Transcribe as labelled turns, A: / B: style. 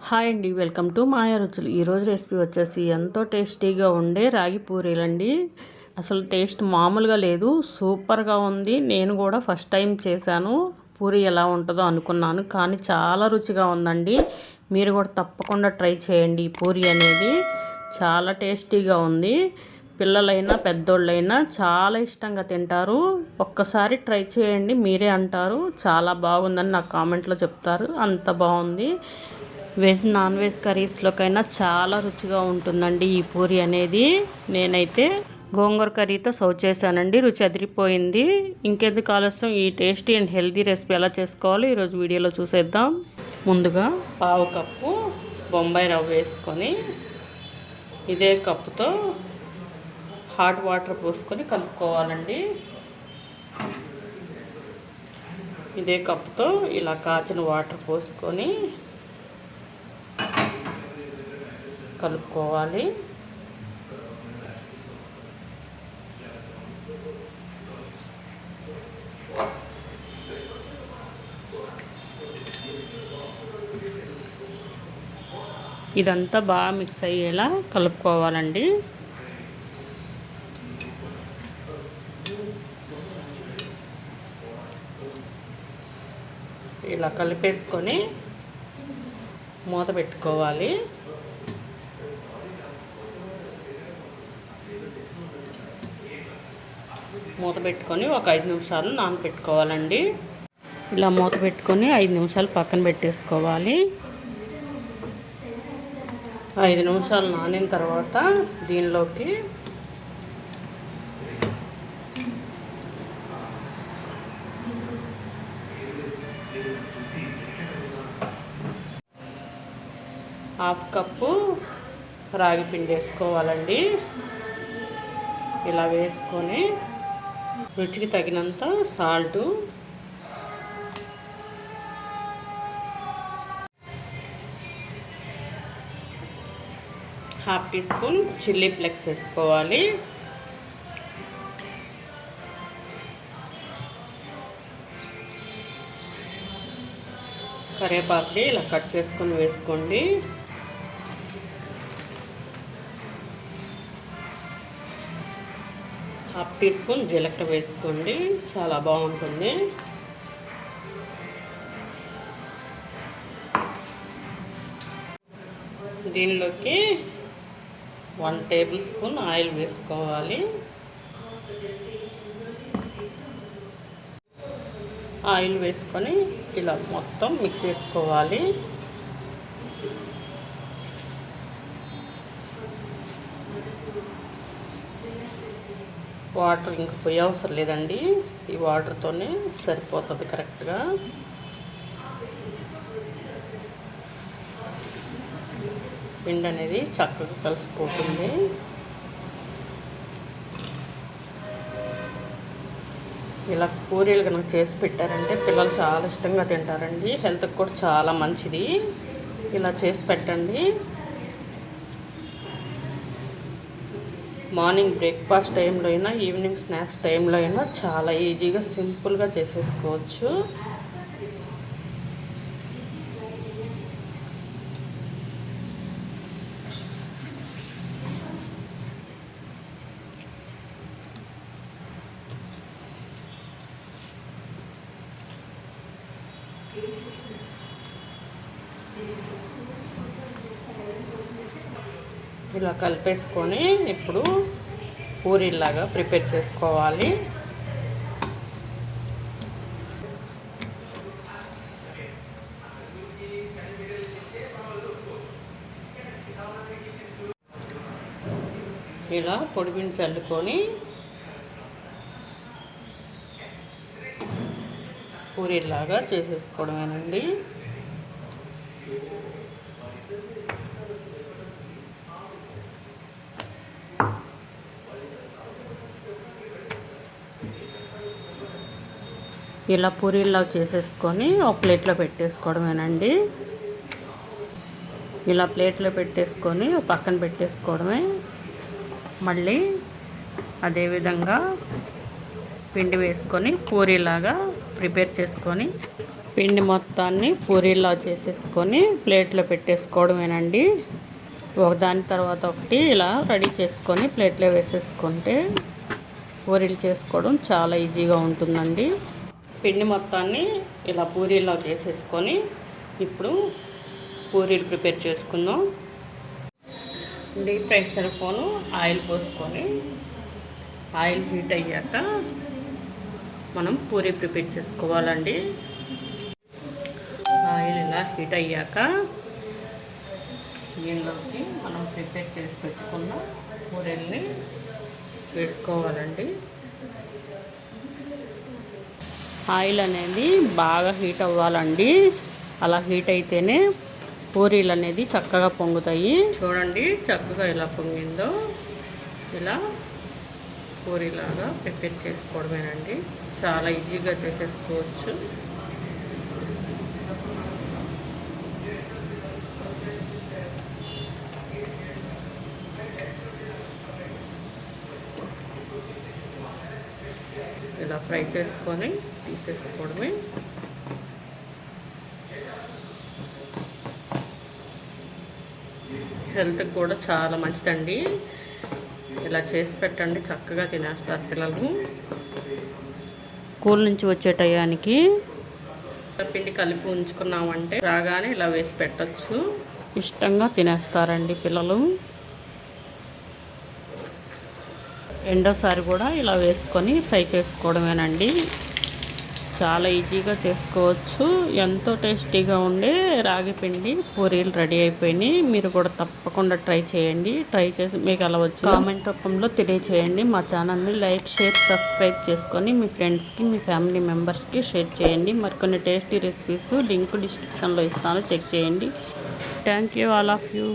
A: Hi అండి, welcome to మాయా రుచులు. ఈరోజు రెసిపీ వచ్చేసి ఎంతో టేస్టీగా ఉండే రాగి పూరీలండి. అసలు టేస్ట్ మామూలుగా లేదు, సూపర్గా ఉంది. నేను కూడా ఫస్ట్ టైం చేశాను. పూరీ ఎలా ఉంటుందో అనుకున్నాను, కానీ చాలా రుచిగా ఉందండి. మీరు కూడా తప్పకుండా ట్రై చేయండి. ఈ పూరీ అనేది చాలా టేస్టీగా ఉంది. పిల్లలైనా పెద్దోళ్ళైనా చాలా ఇష్టంగా తింటారు. ఒక్కసారి ట్రై చేయండి, మీరే అంటారు చాలా బాగుందని నాకు కామెంట్లో చెప్తారు. అంత బాగుంది. వెజ్ నాన్ వెజ్ కర్రీస్లోకైనా చాలా రుచిగా ఉంటుందండి ఈ పూరి అనేది. నేనైతే గోంగూర కర్రీతో సర్వ్ చేశానండి, రుచి అదిరిపోయింది. ఇంకెందుకు ఆలస్యం, ఈ టేస్టీ అండ్ హెల్తీ రెసిపీ ఎలా చేసుకోవాలో ఈరోజు వీడియోలో చూసేద్దాం. ముందుగా పావు కప్పు బొంబాయి రవ్వ వేసుకొని ఇదే కప్పుతో హాట్ వాటర్ పోసుకొని కలుపుకోవాలండి. ఇదే కప్పుతో ఇలా కాచిన వాటర్ పోసుకొని కలుపుకోవాలి. ఇదంతా బాగా మిక్స్ అయ్యేలా కలుపుకోవాలండి. ఇలా కలిపేసుకొని మూత పెట్టుకోవాలి. మూత పెట్టుకొని ఒక 5 నిమిషాలు నానబెట్టుకోవాలండి. ఇలా మూత పెట్టుకొని 5 నిమిషాలు పక్కన పెట్టేసుకోవాలి. 5 నిమిషాలు నానిన తర్వాత దీనిలోకి హాఫ్ కప్పు రాగి పిండి వేసుకోవాలండి. ఇలా వేసుకొని రుచికి తగినంత salt, half teaspoon chilli flakes వేసుకోవాలి. కరివేపాకుని ఇలా కట్ చేసుకొని వేసుకోండి. హాఫ్ టీ స్పూన్ జీలకర్ర వేసుకోండి, చాలా బాగుంటుంది. దీనిలోకి 1 టేబుల్ స్పూన్ ఆయిల్ వేసుకోవాలి. ఆయిల్ వేసుకొని ఇలా మొత్తం మిక్స్ చేసుకోవాలి. వాటర్ ఇంకా పోయే అవసరం లేదండి, ఈ వాటర్తోనే సరిపోతుంది కరెక్ట్గా. పిండి అనేది చక్కగా కలిసిపోతుంది. ఇలా పూరీలు కనుక చేసి పెట్టారంటే పిల్లలు చాలా ఇష్టంగా తింటారండి. హెల్త్కి కూడా చాలా మంచిది. ఇలా చేసి పెట్టండి. మార్నింగ్ బ్రేక్ఫాస్ట్ టైంలో అయినా, ఈవినింగ్ స్నాక్స్ టైంలో అయినా చాలా ఈజీగా సింపుల్గా చేసేసుకోవచ్చు. ఇలా కలిపేసుకొని ఇప్పుడు పూరీలాగా ప్రిపేర్ చేసుకోవాలి. ఇలా పొడిపిండి చల్లుకొని పూరీలాగా చేసేసుకోవడమేనండి. ఇలా పూరీలా చేసేసుకొని ఒక ప్లేట్లో పెట్టేసుకోవడమేనండి. ఇలా ప్లేట్లో పెట్టేసుకొని పక్కన పెట్టేసుకోవడమే. మళ్ళీ అదేవిధంగా పిండి వేసుకొని పూరీలాగా ప్రిపేర్ చేసుకొని పిండి మొత్తాన్ని పూరీలా చేసేసుకొని ప్లేట్లో పెట్టేసుకోవడమేనండి. ఒకదాని తర్వాత ఒకటి ఇలా రెడీ చేసుకొని ప్లేట్లో వేసేసుకుంటే పూరీలు చేసుకోవడం చాలా ఈజీగా ఉంటుందండి. పిండి మొత్తాన్ని ఇలా పూరీలా చేసేసుకొని ఇప్పుడు పూరీలు ప్రిపేర్ చేసుకుందాం. డీప్ ఫ్రై సరిపోను ఆయిల్ పోసుకొని ఆయిల్ హీట్ అయ్యాక మనం పూరీ ప్రిపేర్ చేసుకోవాలండి. ఆయిల్ ఇలా హీట్ అయ్యాక దీనిలోకి మనం ప్రిపేర్ చేసి పెట్టుకున్న పూరీల్ని వేసుకోవాలండి. ఆయిల్ అనేది బాగా హీట్ అవ్వాలండి. అలా హీట్ అయితేనే పూరీలు అనేది చక్కగా పొంగుతాయి. చూడండి చక్కగా ఎలా పొంగిందో. ఇలా పూరీలాగా ప్రిపేర్ చేసుకోవడమేనండి. చాలా ఈజీగా చేసేసుకోవచ్చు. ఇలా ఫ్రై చేసుకొని తీసేసుకోవడమే. హెల్త్కి కూడా చాలా మంచిదండి. ఇలా చేసి పెట్టండి, చక్కగా తినేస్తారు పిల్లలు. స్కూల్ నుంచి వచ్చే టయానికి పిండి కలిపి ఉంచుకున్నామంటే రాగానే ఇలా వేసి పెట్టచ్చు. ఇష్టంగా తినేస్తారండి పిల్లలు. రెండోసారి కూడా ఇలా వేసుకొని ఫ్రై చేసుకోవడమేనండి. చాలా ఈజీగా చేసుకోవచ్చు. ఎంతో టేస్టీగా ఉండే రాగి పిండి పూరీలు రెడీ అయిపోయినాయి. మీరు కూడా తప్పకుండా ట్రై చేయండి. ట్రై చేసి మీకు అలా వచ్చి కామెంట్ రూపంలో తెలియచేయండి. మా ఛానల్ని లైక్, షేర్, సబ్స్క్రైబ్ చేసుకొని మీ ఫ్రెండ్స్కి, మీ ఫ్యామిలీ మెంబర్స్కి షేర్ చేయండి. మరికొన్ని టేస్టీ రెసిపీస్ లింక్ డిస్క్రిప్షన్లో ఇస్తాను, చెక్ చేయండి. Thank you all of you.